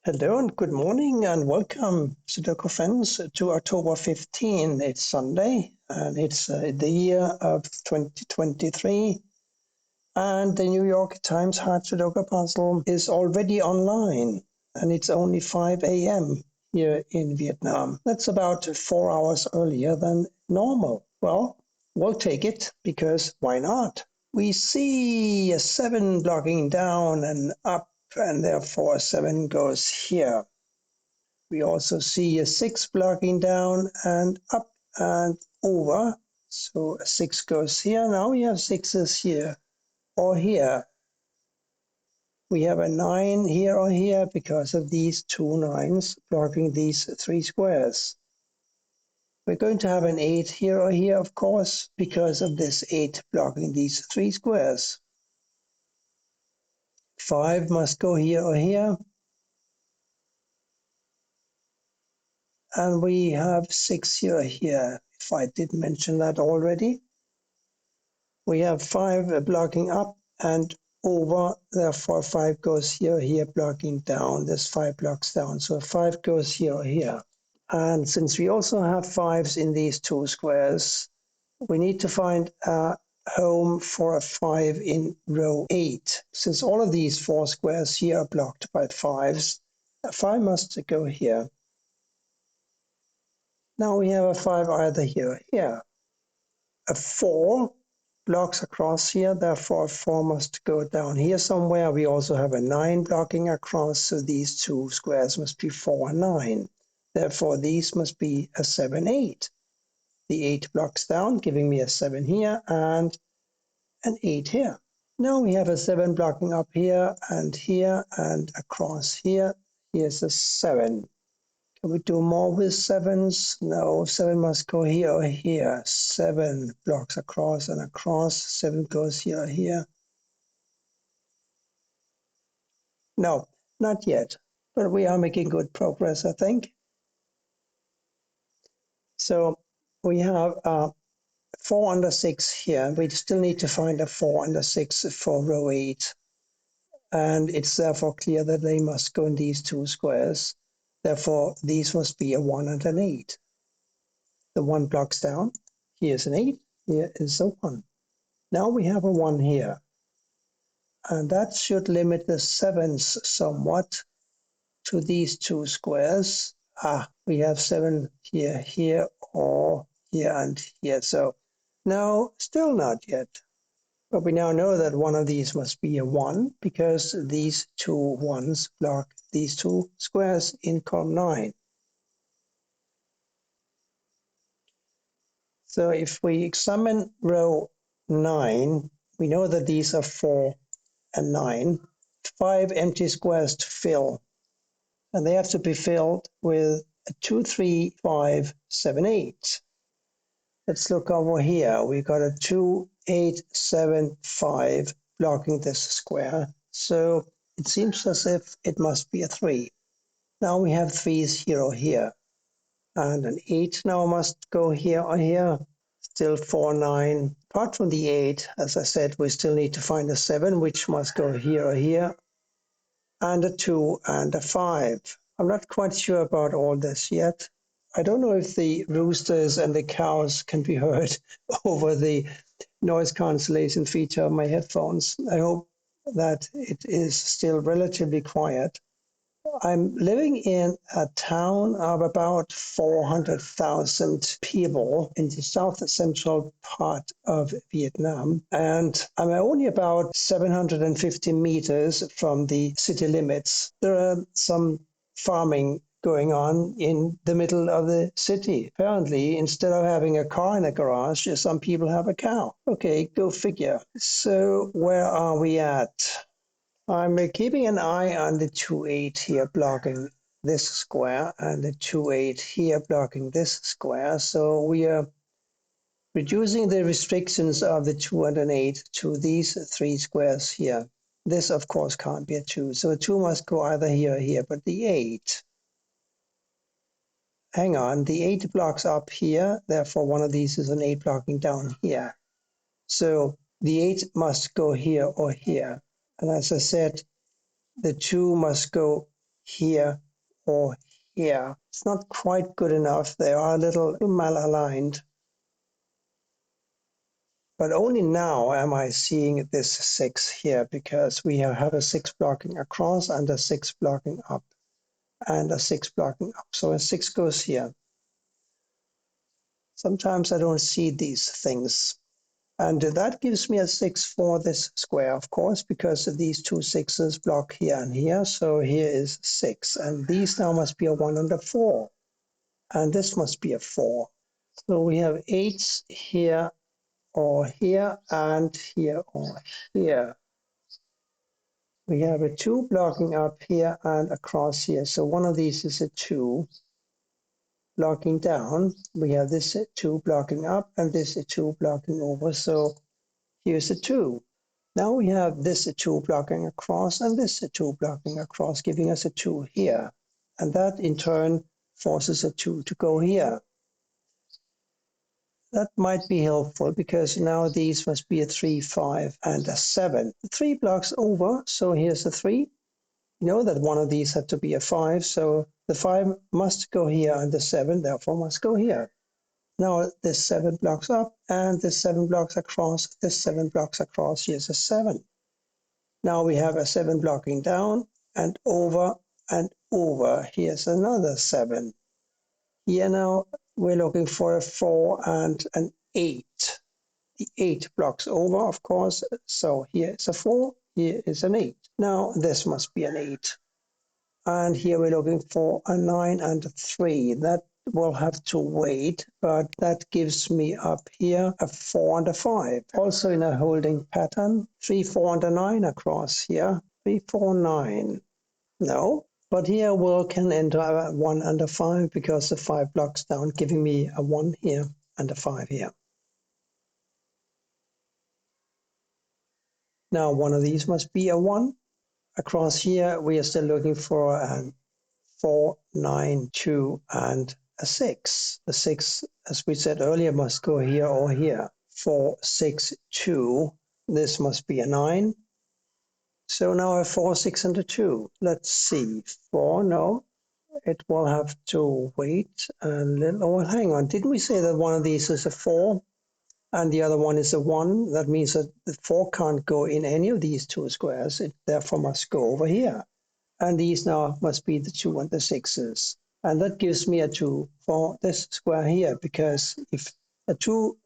Hello and good morning and welcome, Sudoku friends, to October 15. It's Sunday and it's the year of 2023. And the New York Times Hard Sudoku puzzle is already online and it's only 5 a.m. here in Vietnam. That's about 4 hours earlier than normal. Well, we'll take it because why not? We see a 7 blocking down and up, and therefore 7 goes here. We also see a 6 blocking down and up and over. So a 6 goes here. Now we have 6s here or here. We have a 9 here or here because of these 2 9s blocking these 3 squares. We're going to have an 8 here or here, of course, because of this 8 blocking these 3 squares. 5 must go here or here. And we have 6 here or here, if I did mention that already. We have 5 blocking up and over, therefore 5 goes here or here, blocking down. This 5 blocks down, so 5 goes here or here. And since we also have 5s in these 2 squares, we need to find a home for a 5 in row 8. Since all of these 4 squares here are blocked by 5s, a 5 must go here. Now we have a 5 either here or here. A 4 blocks across here, therefore 4 must go down here somewhere. We also have a 9 blocking across, so these 2 squares must be 4 and 9. Therefore, these must be a 7, 8. The 8 blocks down, giving me a 7 here and an 8 here. Now we have a 7 blocking up here and across here. Here's a 7. Can we do more with 7s? No, 7 must go here or here. 7 blocks across and across. 7 goes here or here. No, not yet, but we are making good progress, I think. So we have 4 under 6 here. We still need to find a 4 under 6 for row 8. And it's therefore clear that they must go in these 2 squares. Therefore, these must be a 1 and an 8. The 1 blocks down. Here's an 8. Here is a 1. Now we have a 1 here. And that should limit the 7s somewhat to these 2 squares. We have 7 here, here, or here and here. So no, still not yet. But we now know that one of these must be a 1 because these 2 1s block these 2 squares in column 9. So if we examine row 9, we know that these are 4 and 9, 5 empty squares to fill. And they have to be filled with a 2, 3, 5, 7, 8. Let's look over here. We've got a 2, 8, 7, 5 blocking this square. So it seems as if it must be a 3. Now we have 3s here or here. And an 8 now must go here or here. Still 4, 9. Apart from the 8, as I said, we still need to find a 7, which must go here or here. And a 2 and a 5. I'm not quite sure about all this yet. I don't know if the roosters and the cows can be heard over the noise cancellation feature of my headphones. I hope that it is still relatively quiet. I'm living in a town of about 400,000 people in the south central part of Vietnam, and I'm only about 750 meters from the city limits. There are some farming going on in the middle of the city. Apparently, instead of having a car in a garage, some people have a cow. Okay, go figure. So where are we at? I'm keeping an eye on the 2, 8 here blocking this square and the 2, 8 here blocking this square. So we are reducing the restrictions of the 2 and an 8 to these 3 squares here. This, of course, can't be a 2. So a 2 must go either here or here, but the 8. Hang on, the 8 blocks up here. Therefore, one of these is an 8 blocking down here. So the 8 must go here or here. And as I said, the 2 must go here or here. It's not quite good enough. They are a little malaligned. But only now am I seeing this 6 here, because we have a 6 blocking across and a 6 blocking up and a 6 blocking up. So a 6 goes here. Sometimes I don't see these things. And that gives me a 6 for this square, of course, because of these two 6s block here and here. So here is 6. And these now must be a 1 and a 4. And this must be a 4. So we have 8s here or here and here or here. We have a 2 blocking up here and across here. So one of these is a 2 blocking down. We have this 2 blocking up and this 2 blocking over. So here's a 2. Now we have this 2 blocking across and this 2 blocking across, giving us a 2 here. And that in turn forces a 2 to go here. That might be helpful because now these must be a 3, 5, and a 7. 3 blocks over, so here's a 3. You know that one of these had to be a 5, so the 5 must go here and the 7 therefore must go here. Now this 7 blocks up and this 7 blocks across, this 7 blocks across, here's a 7. Now we have a 7 blocking down and over and over. Here's another 7. Here now we're looking for a 4 and an 8. The 8 blocks over, of course. So here is a 4, here is an 8. Now this must be an 8. And here we're looking for a 9 and a 3. That will have to wait, but that gives me up here a 4 and a 5. Also in a holding pattern, 3, 4 and a 9 across here. 3, 4, 9. No. But here we can enter a 1 and a 5 because the 5 blocks down, giving me a 1 here and a 5 here. Now one of these must be a 1. Across here we are still looking for a 4, 9, 2 and a 6. The 6, as we said earlier, must go here or here. 4, 6, 2. This must be a 9. So now a 4, 6 and a 2. Let's see. 4, no. It will have to wait a little. Oh, hang on. Didn't we say that one of these is a 4 and the other one is a 1? That means that the 4 can't go in any of these two squares. It therefore must go over here. And these now must be the 2 and the 6s. And that gives me a 2 for this square here, because if a 2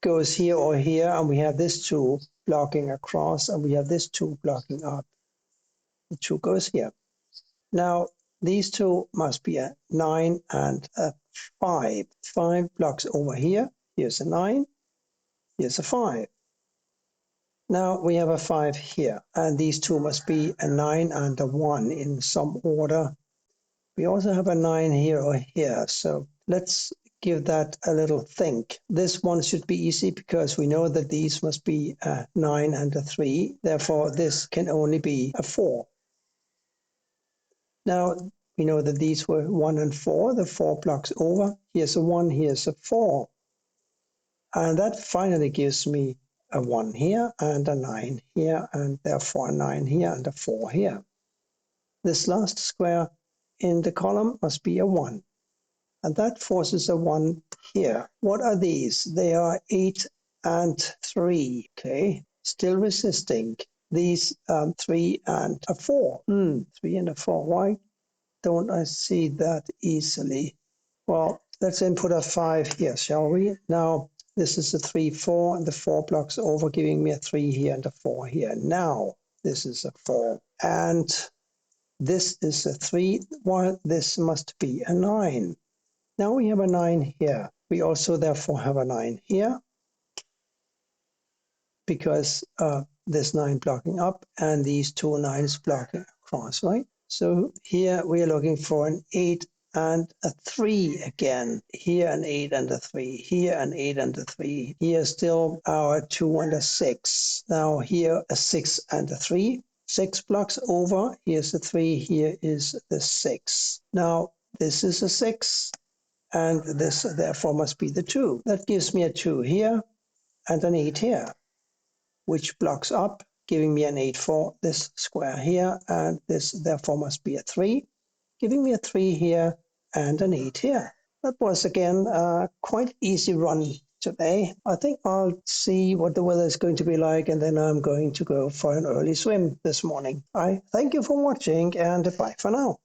goes here or here, and we have this 2 blocking across, and we have this 2 blocking up, the 2 goes here. Now, these two must be a 9 and a 5. 5 blocks over here. Here's a 9. Here's a 5. Now we have a 5 here, and these two must be a 9 and a 1 in some order. We also have a 9 here or here, so let's give that a little think. This one should be easy because we know that these must be a 9 and a 3. Therefore, this can only be a 4. Now, we know that these were 1 and 4, the 4 blocks over. Here's a 1, here's a 4. And that finally gives me a 1 here and a 9 here, and therefore a 9 here and a 4 here. This last square in the column must be a 1. And that forces a 1 here. What are these? They are 8 and 3, okay? Still resisting. These 3 and a 4. 3 and a 4. Why don't I see that easily? Well, let's input a 5 here, shall we? Now, this is a 3, 4, and the 4 blocks over, giving me a 3 here and a 4 here. Now, this is a 4. And this is a 3. Well, this must be a 9. Now we have a 9 here. We also therefore have a 9 here, because this 9 blocking up and these two 9s blocking across, right? So here we are looking for an 8 and a 3 again. Here an 8 and a 3. Here an 8 and a 3. Here still our 2 and a 6. Now here a 6 and a 3. 6 blocks over. Here's a 3. Here is the 6. Now this is a 6. And this therefore must be the 2. That gives me a 2 here and an 8 here, which blocks up, giving me an 8 for this square here, and this therefore must be a 3, giving me a 3 here and an 8 here. That was again a quite easy run today. I think I'll see what the weather is going to be like, and then I'm going to go for an early swim this morning. I thank you for watching, and bye for now.